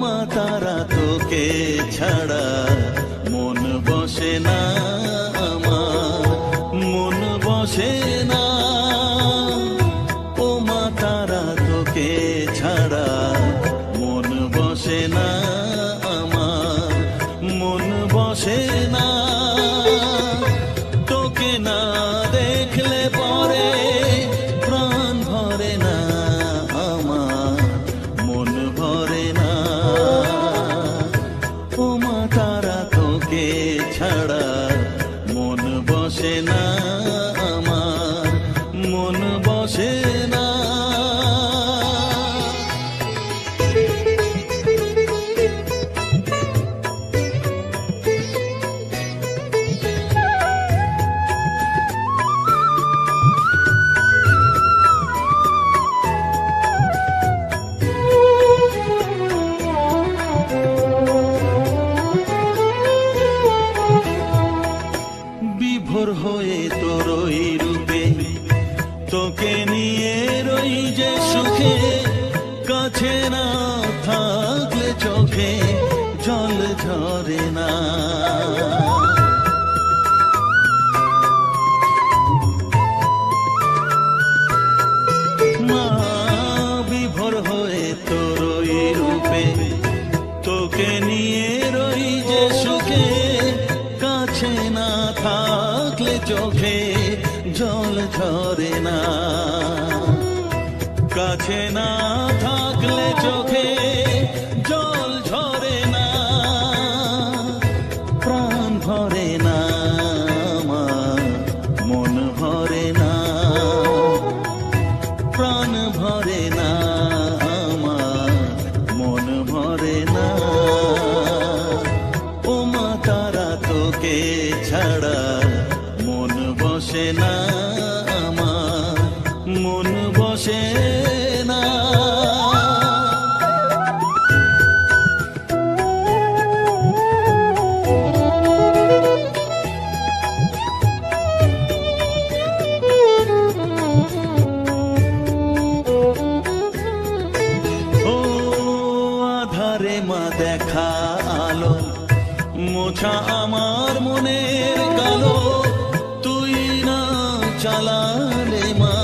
মা তারা তোকে ছাড়া মন বসে না আমার, মন বসে না। ও মা তারা তোকে ছাড়া মন বসে না আমার, মন বসে না। তোকে না দেখলে পরে প্রাণ ভরে না আমার, মন ভরে না। ও মা তারা তোকে ছাড়া মন বসে না আমার, মন বসে না। বিভোর হয়ে তোর ওই রূপে তোকে নিয়ে রই যে সুখে, কাছে না থাকলে চোখে জল ঝরে না। মা বিভোর হয়ে তোর ওই রূপে তোকে নিয়ে রই যে সুখে, কাছে না থাকলে চোখে জল ঝরে না। কাছে না থাকলে চোখে জল ঝরে না। প্রাণ ভরে না আমার, মন ভরে না। প্রাণ ভরে না আমার, মন ভরে না। ও মা তারা তোকে ছাড়া মন বসে না আমার, মন বসে না। ও আধারে মা দেখা আলো, মোছা আমার মনের কালো। তুই না চালালে মা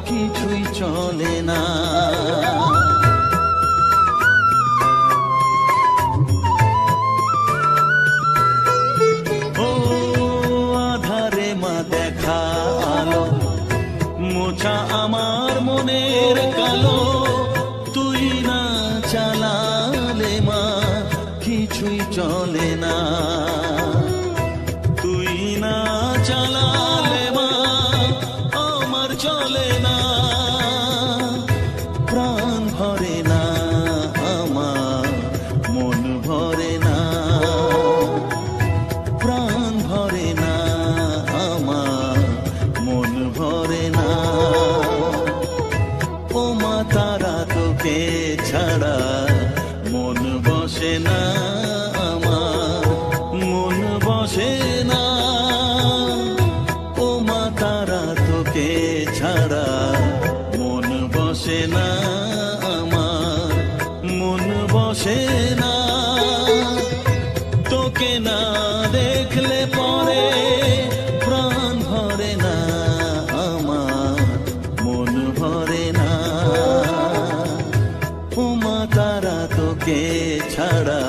কিছুই চলে না। ও আধারে মা দেখা আলো, মোছা আমার মনের কালো। তুই না চালালে মা কিছুই চলে না। তুই না চালালে মা আমার চলে না। প্রাণ ভরে না আমার, মন ভরে না। প্রাণ ভরে না আমার, মন ভরে না। ও মা তারা তোকে ছাড়া মন বসে না আমার, মন বসে না। ও মা তারা তোকে ছাড়া মন বসে না আমার, মন বসে না। তোকে না দেখলে পরে প্রাণ ভরে না আমার, মন ভরে না। ও মা তারা তোকে ছাড়া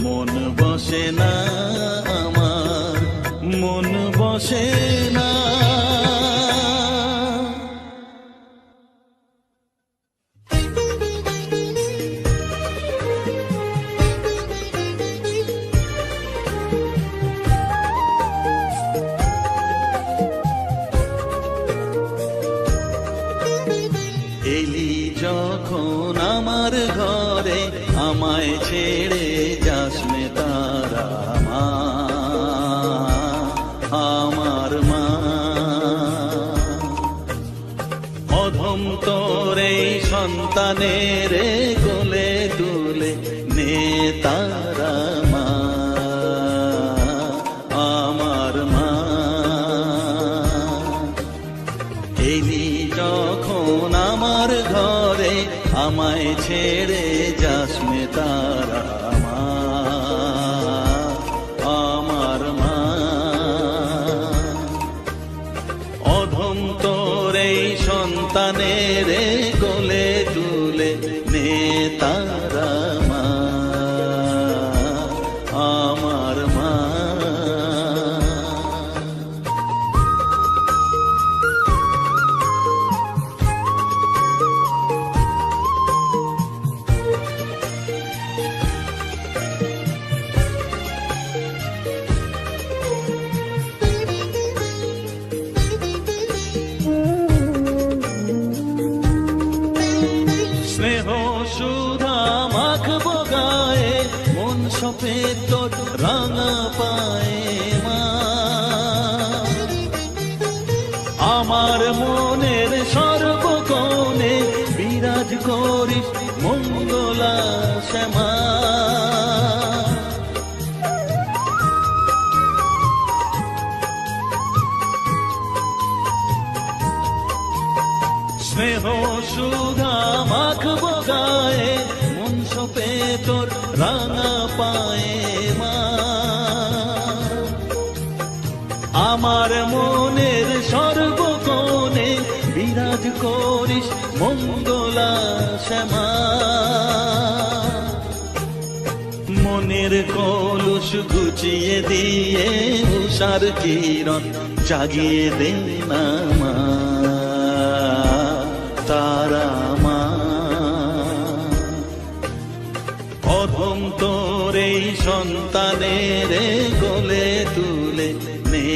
মন বসে না আমার, মন বসে না। এলি যখন আমার ঘরে, আমায় ছেড়ে যাস নে তারা মা, আমার মা। অধম তোর এই সন্তানের কোলে তুলে নে তারা মা, আমার মা। এলি যখন আমার ঘরে, আমায় ছেড়ে ছেড়ে যাস নে তারা মা, আমার মা। অধম তোর এই সন্তানের কোলে তুলে নে তারা মা, আমার মা। স্নেহ সুধা মাখবো গায়ে, মন সপে তোর রাঙা পায়ে মা। আমার মনের সর্বকোণে বিরাজ করিস মঙ্গলা শ্যামা। স্নেহ সুধা মাখবো গায়ে, মন সপে তোর রাঙা পায়ে মা। আমার মনের সর্বকোণে বিরাজ করিস মঙ্গলা শ্যামা। মনের কলুষ ঘুচিয়ে দিয়ে উষার কিরণ জাগিয়ে দে না মা, তারা মা। অধম তোর এই সন্তানের কোলে তুলে নে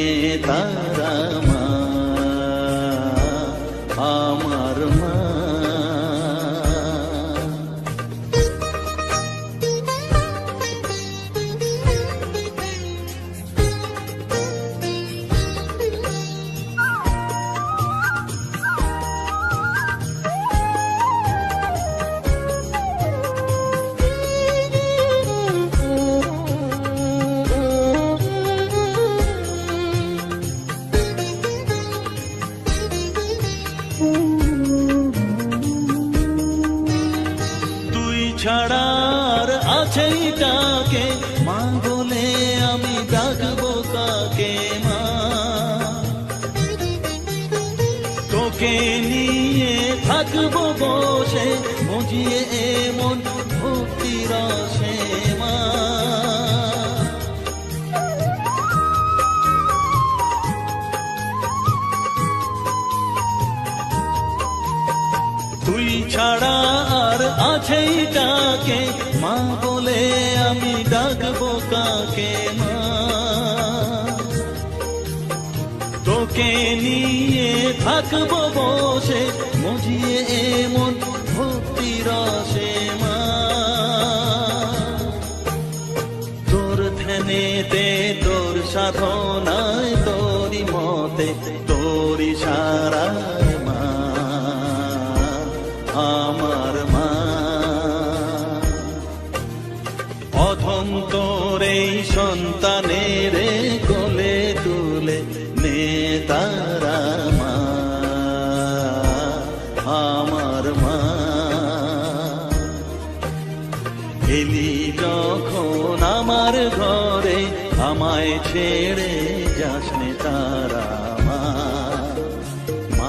তারা মা, আমার মা। ছাড়ার আছে তাকে মা বলে আমি ডাকবো কাকে মা। তোকে নিয়ে থাকবো বসে মজিয়ে এমন ভক্তি রসে মা। তুই ছাড়া আর আছেই তাকে মা বলে আমি ডাকবো কাকে মা। তোকে নিয়ে থাকবো বসে মজিয়ে এমন ভক্তি রসে মা। তোর ধ্যানেতে তোর সাধনায় তোরি মতে তোরি সারায় মা, আমার মা। অধম তোর এই সন্তানের কোলে তুলে নে তারা মা, আমার মা। এলি যখন আমার ঘরে আমায় ছেড়ে যাস নে তারা মা,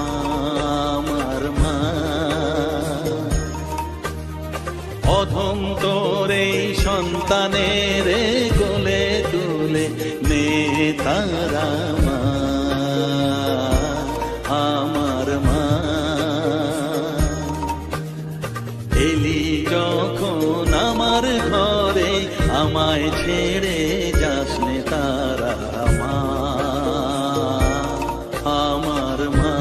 আমার মা। অধম তোর এই সন্তানের কোলে তুলে নে তারা মা, আমার মা। এলি যখন আমার ঘরে আমায় ছেড়ে যাস নে তারা মা, আমার মা।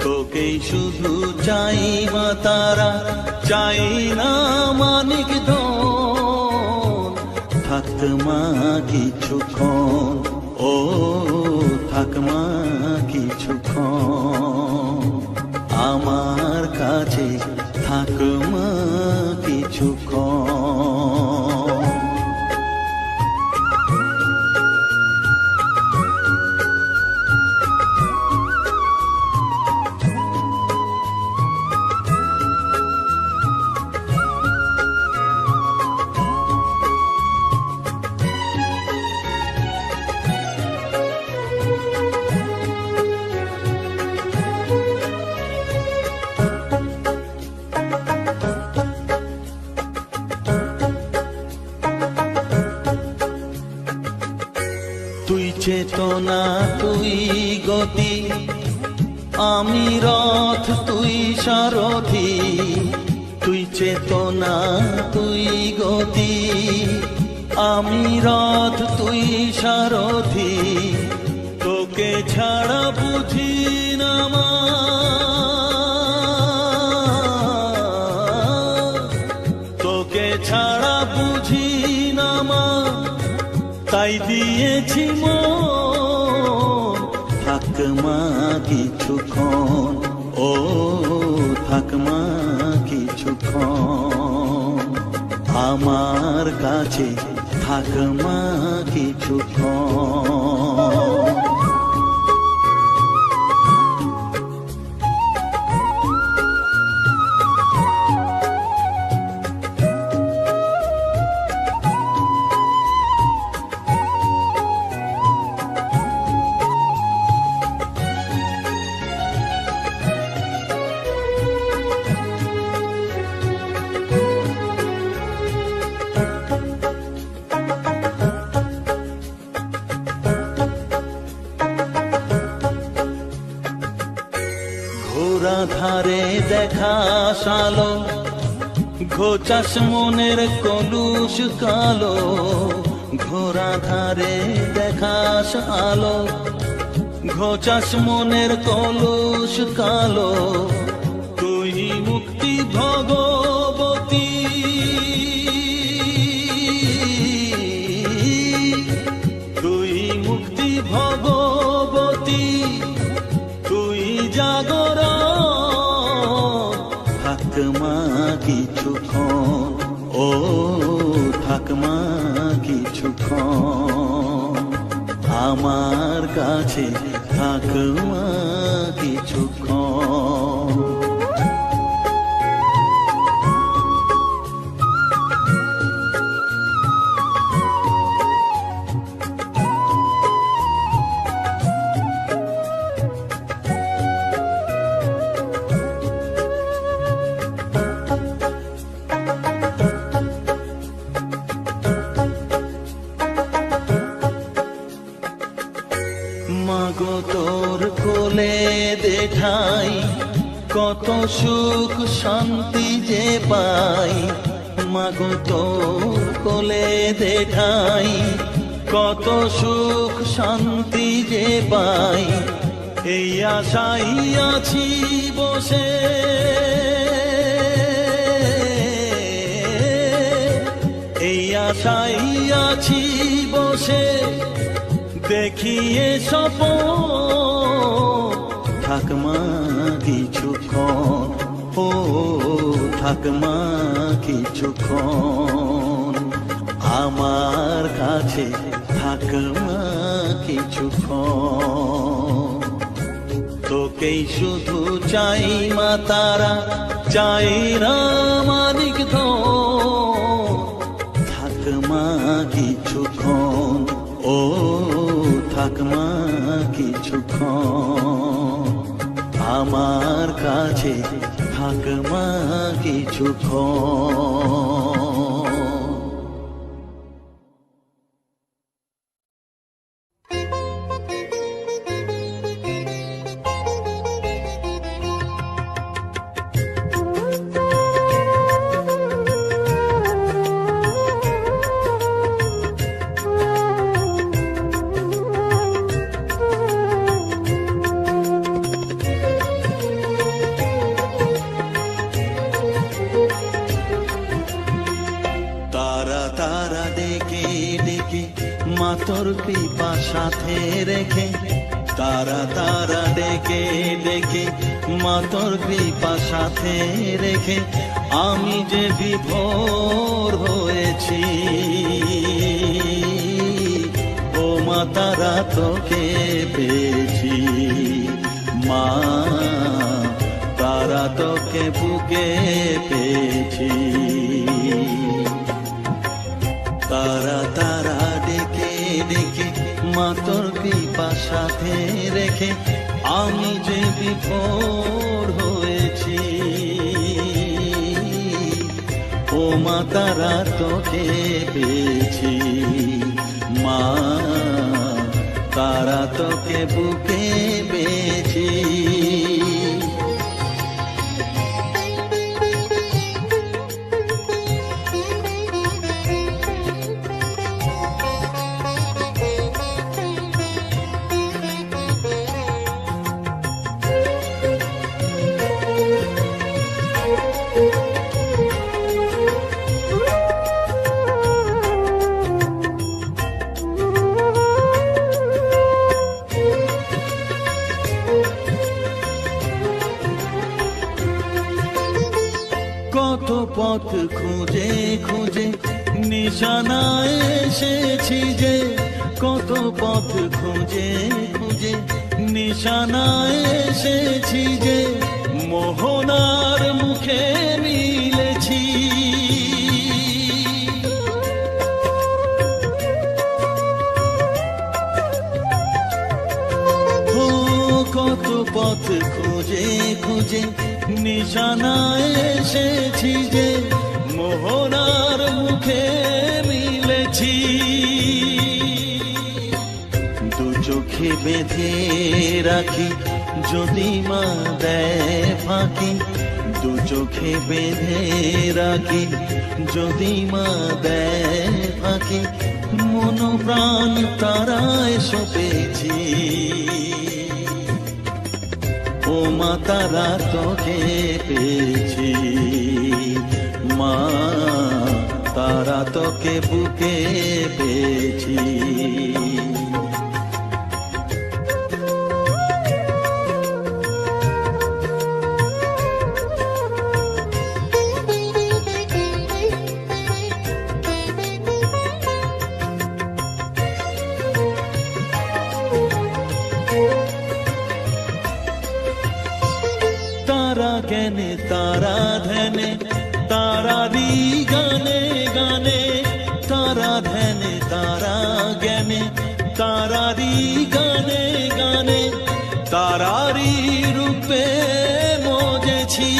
তোকেই শুধু চাই মা তারা, চাই না মানিক ধন। থাক মা কিছুক্ষণ, ও থাক মা কিছুক্ষণ, আমার কাছে থাক মা কিছুক্ষণ। তুই চেতনা, তুই গতি, আমি রথ, তুই সারথি। তুই চেতনা, তুই গতি, আমি রথ, তুই সারথি। তোকে ছাড়া বুঝি না মা, তোকে ছাড়া বুঝি না মা, তাই দিয়েছি মন। থাক মা কিছুক্ষণ, ও থাক মা কিছুক্ষণ, আমার কাছে থাক মা কিছুক্ষণ। ঘোরা ধারে দেখা সালো, ঘোচাস মনের কলুষ কালো। ঘোরা ধারে দেখাস আলো, ঘোচাস মনের কলুষ কালো। তুই মুক্তি ভগবতী, তুই মুক্তি ভগবতী, তুই জাগর। থাক মা কিছুক্ষণ, ও থাক মা কিছুক্ষণ, আমার কাছে থাক মা কিছুক্ষণ। মাগো তোর কোলে দেখাই, কত সুখ শান্তি যে পাই। মাগো তোর কোলে দেখাই, কত সুখ শান্তি যে পাই। এই আশাই আছি বসে, এই আশাই আছি বসে, দেখিয়ে স্বপন। থাক মা কিছুক্ষণ, ও থাক মা কিছুক্ষণ, আমার কাছে থাক মা কিছুক্ষণ। তোকেই শুধু চাই মা তারা, চাই না মানিক ধন। থাক মা কিছুক্ষণ, ও থাক মা কিছুক্ষণ, আমার কাছে থাক মা কিছুক্ষণ। তোর কৃপা সাথে রেখে, তারা তারা ডেকে ডেকে মা তোর কৃপা সাথে রেখে আমি যে বিভোর হয়েছি। ও মা তারা তোকে পেয়েছি, মা তারা তোকে বুকে পেয়েছি। তারা তারা ডেকে ডেকে মা তোর কৃপা সাথে রেখে আমি যে বিভোর হয়েছি। ও মা তারা তোকে পেয়েছি, মা তারা তোকে বুকে পেয়েছি। কত পথ খুঁজে খুঁজে নিশানায় এসেছি যে, কত পথ খুঁজে খুঁজে নিশানায় এসেছি যে, মোহনার মুখে মিলেছি। ও কত পথ খুঁজে খুঁজে নিশানায় এসেছি যে, মোহনার মুখে মিলেছি। দু চোখে বেঁধে রাখি যদি মা দেয় ফাঁকি, দু চোখে বেঁধে রাখি যদি মা দেয় ফাঁকি, মন প্রাণ তারায় সপেছি। ও মা তারা তোকে পেয়েছি, মা তারা তোকে বুকে পেয়েছি। তারা জ্ঞানে তারা ধ্যানে তারারি গানে গানে, তারা ধ্যানে তারা জ্ঞানে তারারি গানে গানে, তারারি রূপে মজেছি।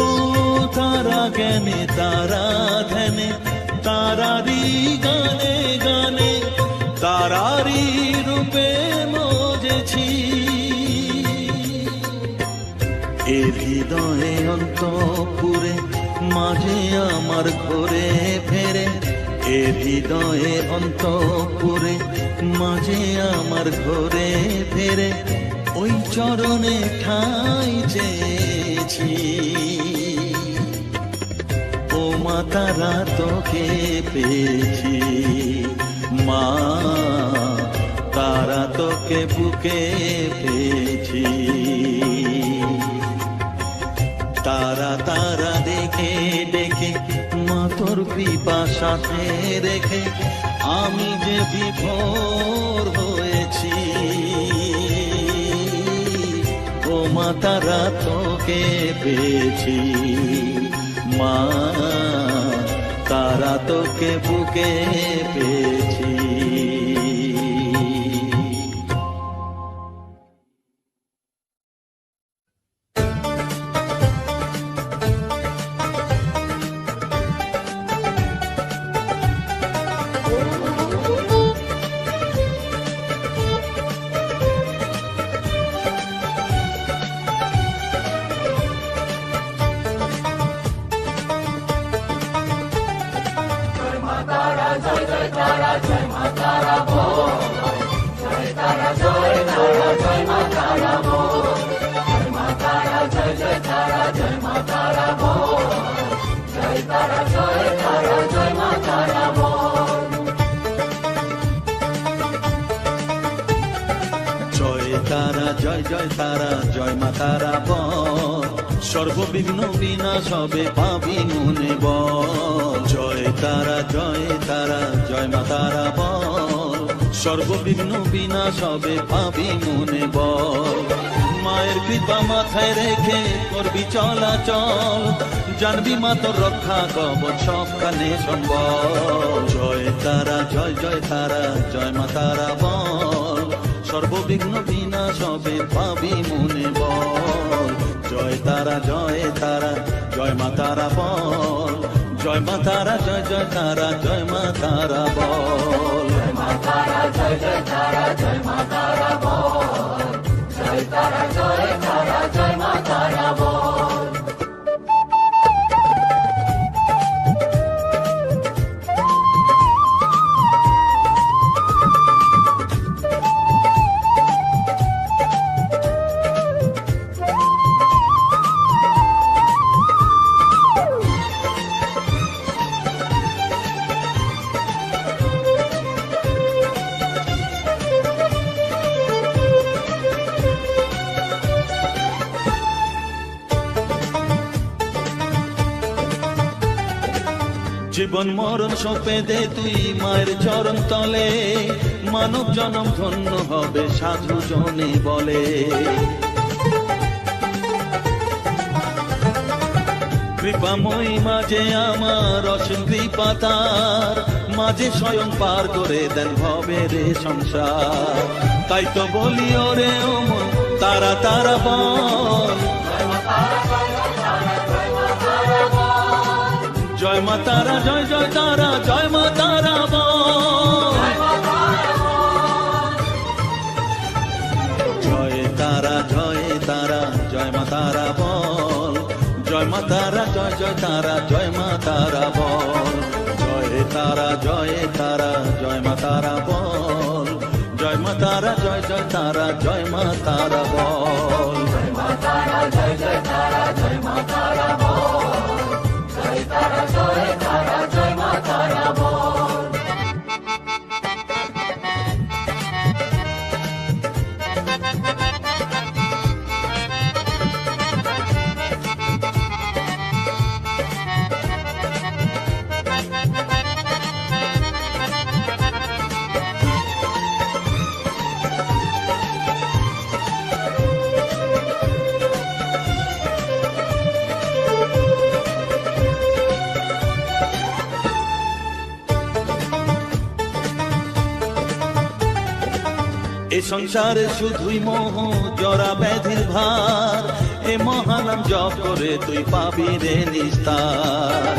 ও তারা জ্ঞানে তারা ধ্যানে তারারি গানে গানে, তারারি রূপে মজেছি। এ হৃদয়ে অন্তঃপুরে মাঝে আমার ঘরে ফেরে, এ হৃদয়ে অন্তঃপুরে মাঝে আমার ঘরে ফেরে, ওই চরণে ঠাঁই চেয়েছি। ও মা তারা তোকে পেয়েছি, মা তারা তোকে বুকে পেয়েছি। তারা তারা দেখে দেখে মা তোর কৃপা সাথে রেখে আমি যে বিভোর হয়েছি। ও মা তারা তোকে পেয়েছি, মা তারা তোকে বুকে পেয়েছি। জয় জয় তারা জয় মা তারা বল, জয় তারা জয় তারা জয় মা তারা বল, জয় মা তারা জয় জয় তারা জয় মা তারা বল জয় তারা জয় মা তারা বল জয় তারা জয় তারা জয় মা তারা বল সর্ববিঘ্ন বিনাশ হবে পাবি মনে বল জয় তারা জয় মা তারা বল সর্ববিঘ্ন বিনাশ হবে পাবি মনে বল মায়ের কৃপা মাথায় রেখে করবি চলাচল জানবি মা তোর রক্ষা কবচ সবখানে সম্বল জয় তারা জয় তারা জয় মা তারা বল সর্ববিঘ্ন বিনাশ হবে পাবি মনে বল জয় তারা জয় মা তারা বল জয় মা তারা জয় তারা জয় মা তারা বল জয় মা তারা জয় মা তারা বল জয় তারা জয় মা তারা বল জীবন মরণ সপে দে তুই মায়ের চরণ তলে মানব জনম ধন্য হবে সাধু জনে বলে কৃপাময়ী মাঝে আমার অসীম কৃপা তার মাঝে স্বয়ং পার করে দেন ভবে রে সংসার তাই তো বলি ওরে ও মন তারা তারা বল জয় মা তারা জয় তারা জয় মা তারা বল জয় তারা জয় মা তারা বল জয় মা তারা জয় তারা জয় মা তারা বল জয় তারা জয় মা তারা বল জয় মা তারা জয় তারা জয় মা তারা বল জয় মা তারা জয় তারা জয় মা তারা বল জয় তারা জয় মা তারা বল এ সংসারে শুধুই মোহ জরা ব্যাধির ভার এ মহানাম জপ করে তুই পাবি রে নিস্তার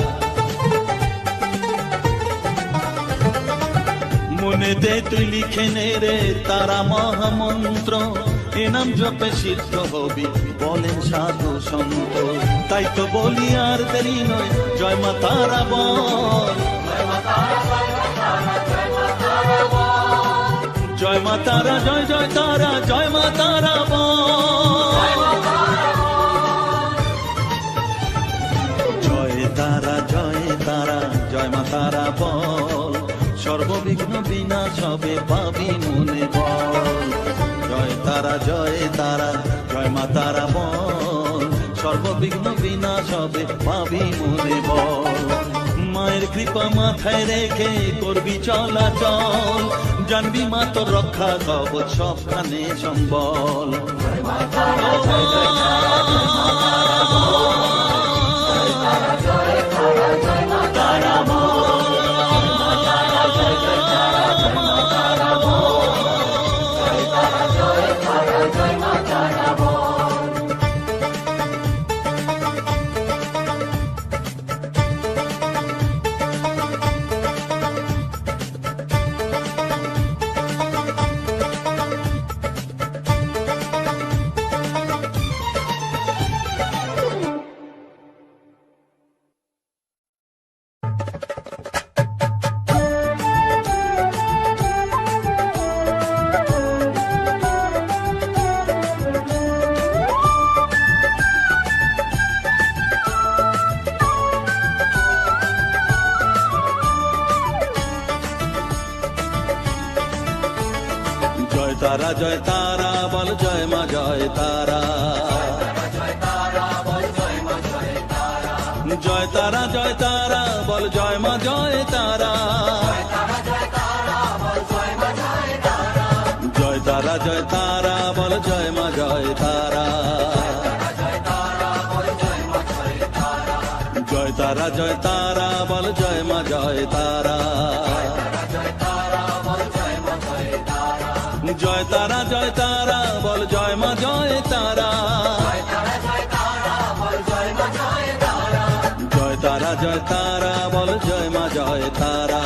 মনে দে তুই লিখে নে রে তারা মহামন্ত্র এ নাম জপে সিদ্ধ হবি বলেন সাধু সন্ত তাই তো বলি আর দেরি নয় জয় মা তারা বল জয় মা তারা জয় তারা জয় মা তারা বল জয় তারা জয় মা তারা বল সর্ববিঘ্ন বিনাশ হবে পাবি মনে বল জয় তারা জয় মা তারা বল সর্ববিঘ্ন বিনাশ হবে পাবি মনে বল মায়ের কৃপা মাথায় রেখে করবি চলাচল জানবি মা তোর রক্ষা কবচ সবখানে সম্বল জয় মা তারা জয় মা তারা বল জয় মা তারা বল জয় তারা জয় তারা বল জয় মা জয় তারা, জয় তারা জয় তারা বল জয় মা জয় তারা, জয় তারা জয় তারা বল জয় মা জয় তারা, জয় তারা জয় তারা বল জয় মা জয় তারা, জয় তারা জয় তারা বল জয় মা জয় তারা, জয় তারা জয় তারা বল জয় মা জয় তারা।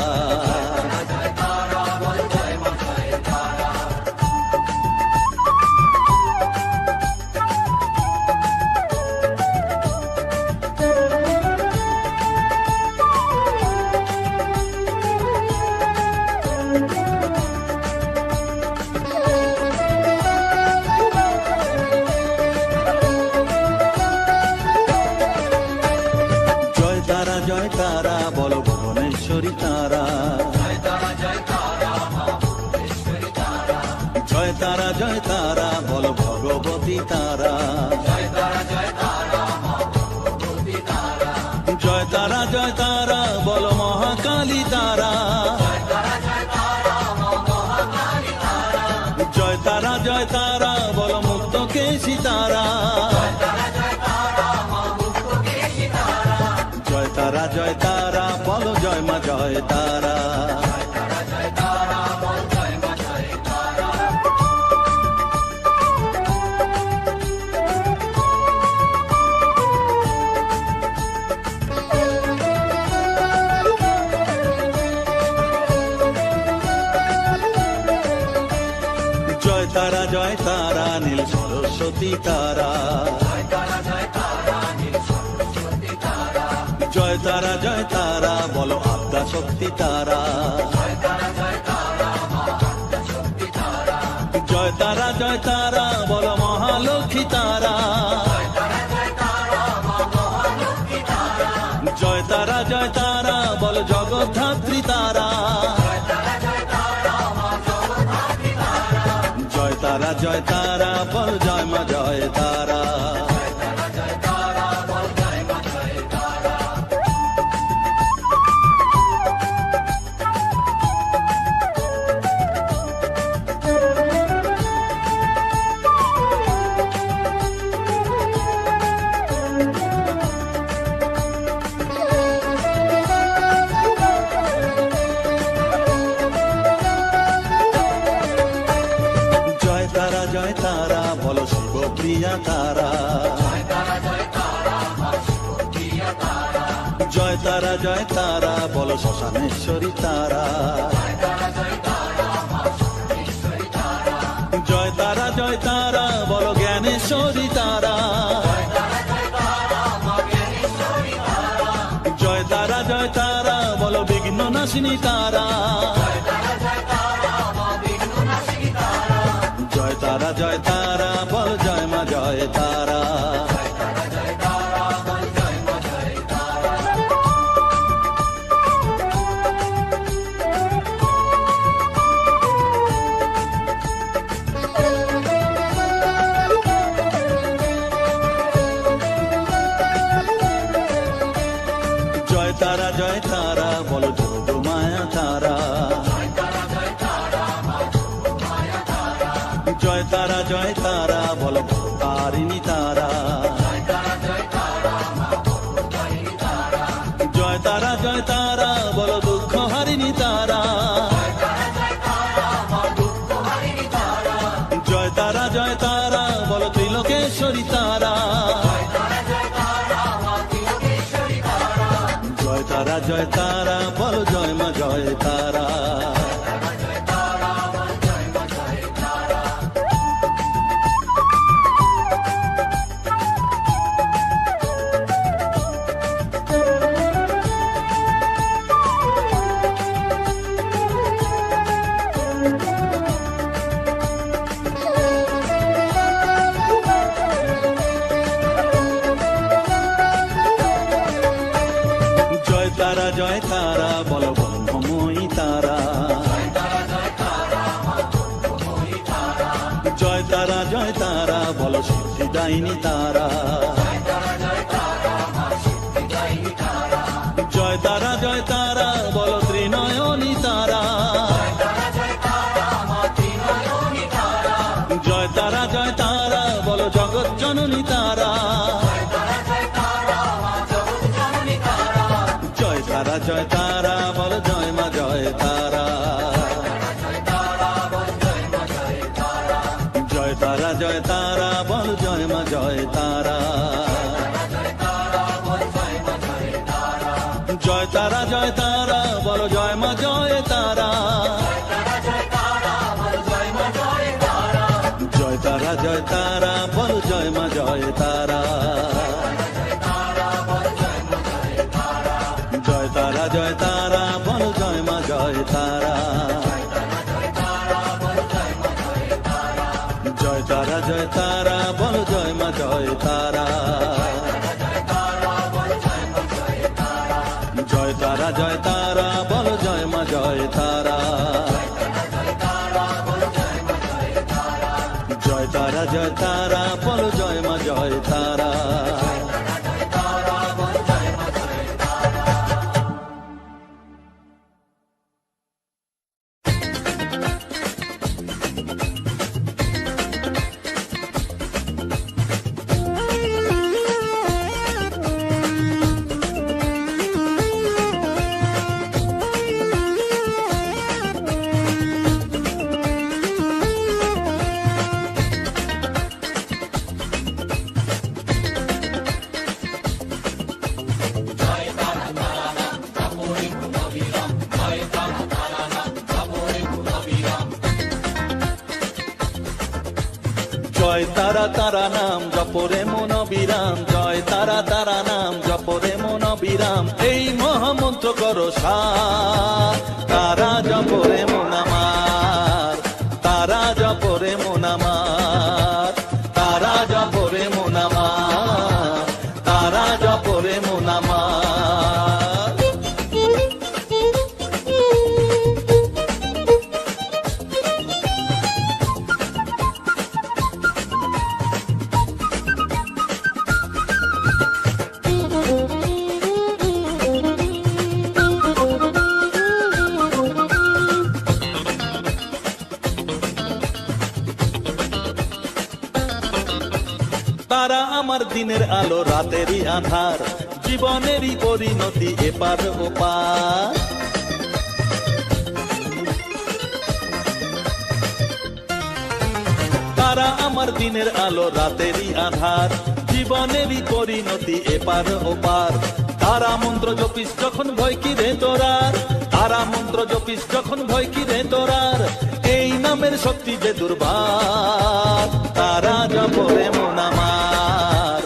জয় তারা জয় তারা বল ভুবনেশ্বরী তারা, জয় তারা জয় তারা বল ভগবতী তারা, জয় তারা জয় তারা বল মহাকালী তারা, জয় তারা জয় তারা বল মুক্তকেশী তারা, জয় তারা জয় তারা বল জয় মা জয় তারা। জয় তারা জয় তারা নীল সরস্বতী তারা, জয় তারা জয় তারা বলো আদ্যা শক্তি তারা, জয় তারা জয় তারা বলো মহালক্ষ্মী তারা, জয় তারা জয় তারা বলো জগদ্ধাত্রী তারা, জয় তারা জয় তারা বল জয় মা জয় তারা। জয় তারা জয় তারা বলো শিবপ্রিয়া তারা, জয় তারা জয় তারা বলো শ্মশানেশ্বরী তারা, জয় তারা জয় তারা বলো জ্ঞানেশ্বরী তারা, জয় তারা জয় তারা বলো বিঘ্ন নাশিনী তারা, জয় তারা জয় তারা বল জয় মা জয় তারা। জয় তারা জয় তারা বলো যোগ মায়া তারা, জয় তারা জয় তারা বলো তারিণী তারা, জয় তারা জয় তারা বলো দুঃখ হারিণী তারা, জয় তারা জয় তারা বলো ত্রিলোকেশ্বরী তারা, জয় তারা জয় তারা বলো জয় মা জয় তারা। জয় তারা জয় তারা বলো ব্রহ্মময়ী গাইনি তারা, জয় তারা জয় তারা বলো ত্রিনয়নী তারা, জয় তারা জয় তারা বলো জগৎ জননী তারা, জয় তারা জয় তারা বলো জয় মা জয় তারা, জয় তারা জয় তারা বলো জয় মা জয় তারা, জয় তারা জয় তারা বলো জয় মা জয় তারা, জয় তারা জয় তারা বলো জয় মা জয় তারা, জয় তারা জয় তারা বলো জয় মা জয় তারা, জয় তারা জয় তারা বলো জয় মা জয় তারা, জয় তারা জয় তারা বলো জয় মা জয় তারা, জয় তারা জয় তারা বলো জয় মা জয় তারা। জয় তারা তারা নাম জপরে মন বিরাম, জয় তারা তারা নাম জপরে মন বিরাম, এই মহামন্ত্র করো সার, তারা জপরে মন আমার, তারা জপরে মন আমার, তারা জপরে মন আমার, তারা জপরে মন আমার। তারা আমার দিনের আলো রাতেরই আধার, জীবনেরই পরিণতি এপার ওপার, তারা আমার দিনের আলো রাতেরই আধার, জীবনেরই পরিণতি এপার ওপার, তারা মন্ত্র জপিস যখন ভয় কি রে তোরার, তারা মন্ত্র জপিস যখন ভয় কি রে তোরার, এই নামের শক্তি যে দুর্বার, তারা জপরে মন আমার,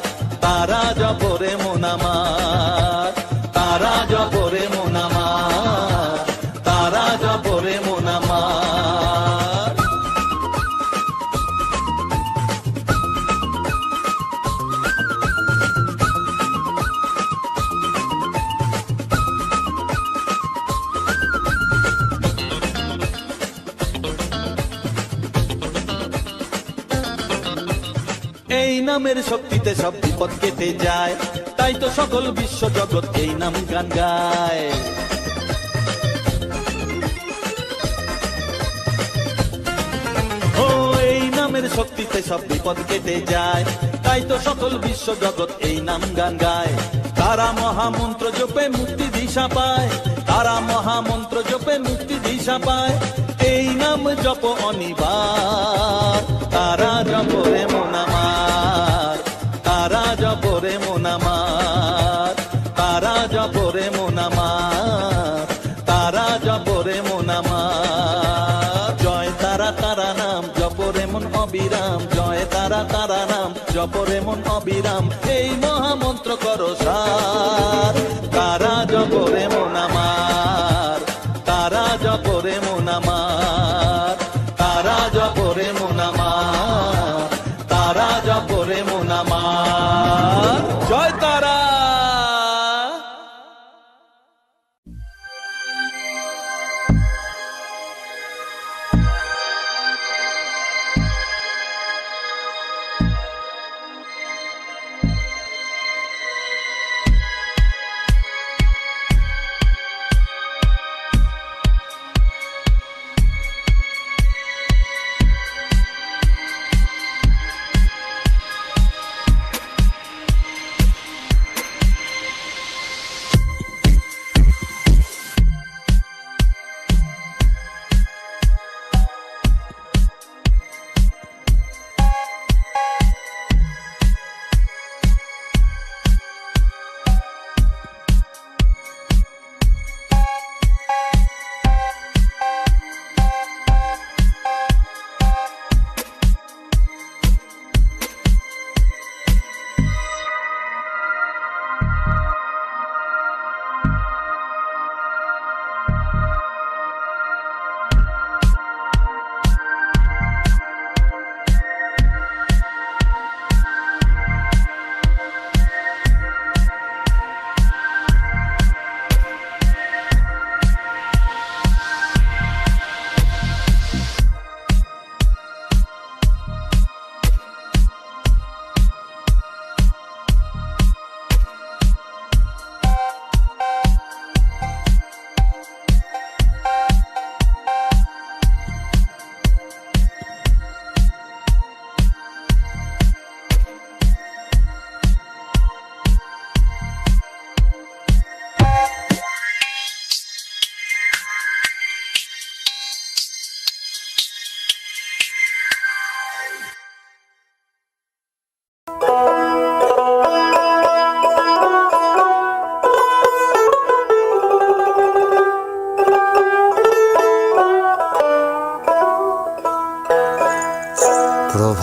তারা জপরে মন আমার, তারা জপরে মন আমার, তারা জপরে মন আমার। এই নামের শক্তিতে সব বিপদ কেটে যায়, তাই তো সকল বিশ্ব জগৎ এই নাম গান গায়। ও এই নামের শক্তিতে সব বিপদ কেটে যায়, তাই তো সকল বিশ্ব জগৎ এই নাম গান গায়। তারা মহামন্ত্র জপে মুক্তি দিশা পায়, তারা মহামন্ত্র জপে মুক্তি দিশা পায়, এই নাম জপ অনিবার, তারা জপরে মন আমার, তারা জপরে মন আমার, তারা জপরে মন আমার, তারা জপরে মন আমার। জয় তারা তারা নাম জপরে মন অবিরাম, জয় তারা তারা নাম জপরে মন অবিরাম, এই মহামন্ত্র করো সার, তারা জপরে মন আমার, তারা জপরে মন আমার, তারা জপরে মন আমার, তারা জপরে মন আমার। জয় তারা।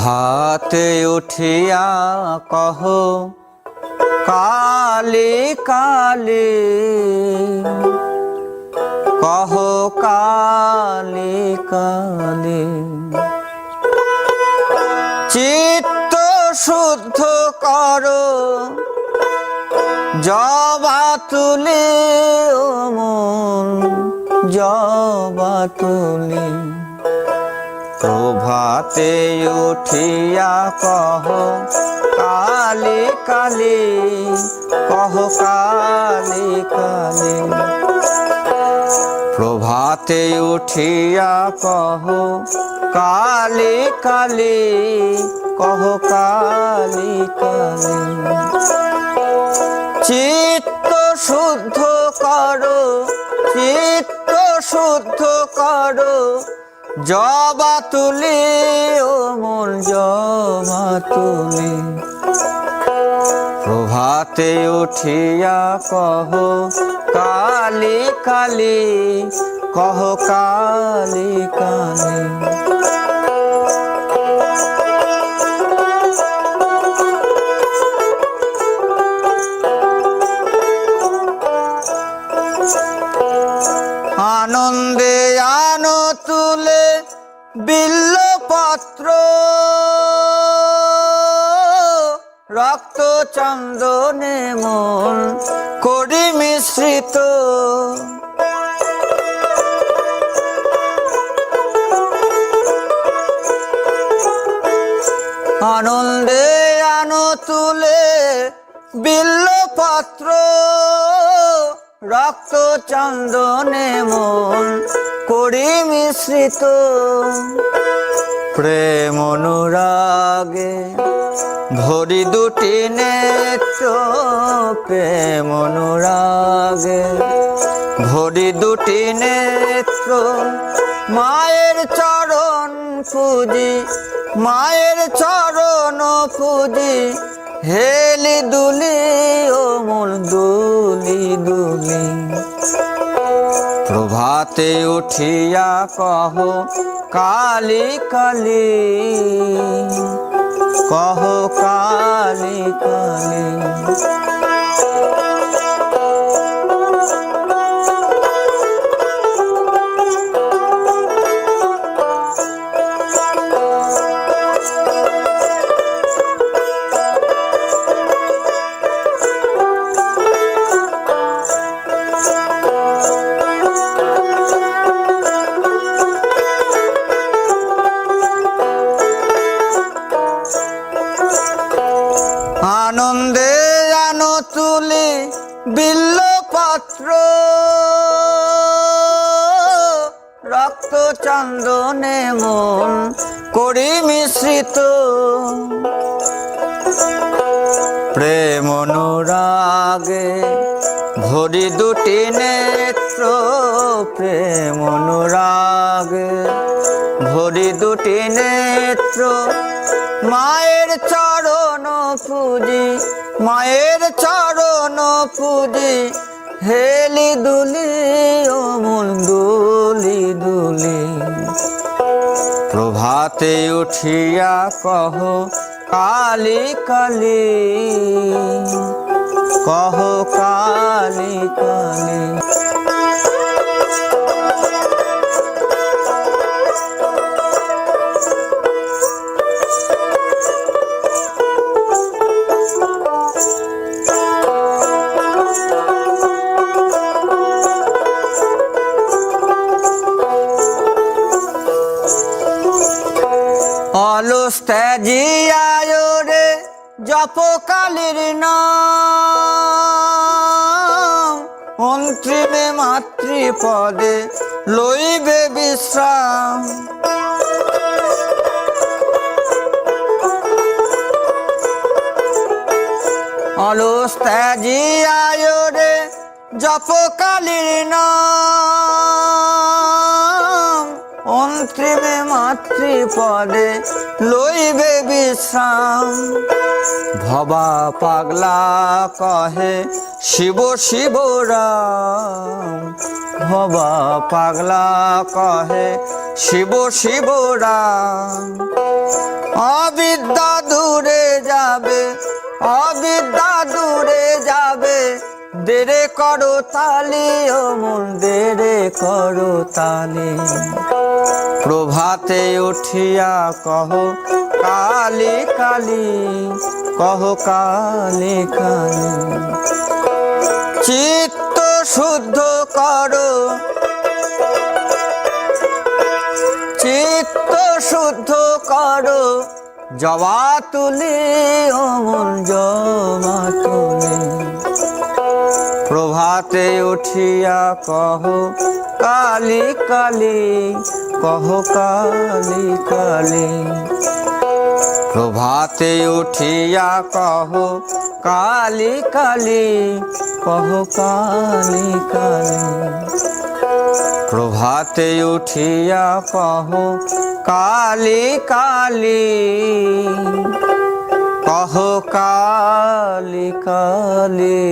প্রভাতে উঠিয়া কহ কালি কালি, কহ কালি কালি। চিত্ত শুদ্ধ করো জবা তুলি, ও মন জবা তুলি। প্রভাতে উঠিয়া কহ কালি কালি, কহ কালি কালি। প্রভাতে উঠিয়া কহ কালি কালি, কহ কালি কালি। চিত্ত শুদ্ধ করো, চিত্ত শুদ্ধ করো জবা তুলি, ও মন জবা তুলি। প্রভাতে উঠিয়া কহ কালি কালি, কহ কালি কালি। আনন্দে আনো তুলে বিল্লপত্র, রক্ত চন্দনে মন করি মিশ্রিত। আনন্দে আনো তুলে বিল্লপত্র, রক্ত চন্দনে মন করি মিশ্রিত। প্রেম অনুরাগে ভরি দুটি নেত্র, প্রেম অনুরাগে ভরি দুটি নেত্র। মায়ের চরণ পুজি, মায়ের চরণ পুজি, হেলি দুলি, ও মন দুলি দুলি। প্রভাতে উঠিয়া কহ কালি কালি, কহ কালি কালি। আনন্দে আনো তুলি বিল্লপত্র, রক্ত চন্দনে মন করি মিশ্রিত। প্রেম অনুরাগে ভরি দুটি নেত্র, প্রেম অনুরাগে ভরি দুটি নেত্র। মায়ের চরণ পুজি, মায়ের চরণ পুজি, হেলি দুলি, ও মন দুলি দুলি। প্রভাতে উঠিয়া কহ কালি কালি, কহ কালি কালি। অলস ত্যাজিয়ায় রে জপ কালীর নাম, অন্তিমে মাতৃপদে লইবে বিশ্রাম। অলস ত্যাজিয়ায় রে জপ কালীর নাম, অন্তিমে মাতৃপদে লইবে বিশ্রাম। ভবা পাগলা কহে শিব শিব রাম, ভবা পাগলা কহে শিব শিব রাম। অবিদ্যা দূরে যাবে, অবিদ্যা দূরে যাবে, দেরে করো তালি ও মন, দেরে করো তালি। প্রভাতে উঠিয়া কহ কালি কালি, কহ কালি কালি। চিত্ত শুদ্ধ করো, চিত্ত শুদ্ধ করো, জবা তুলি ও মন, জবা তুলি। প্রভাতে উঠিয়া কহ কালি কালি, কহ কালি কালি। প্রভাতে উঠিয়া কহ কালি কালি, কহ কালি কালি। প্রভাতে উঠিয়া কহ কালি কালি, কহ কালি কালি।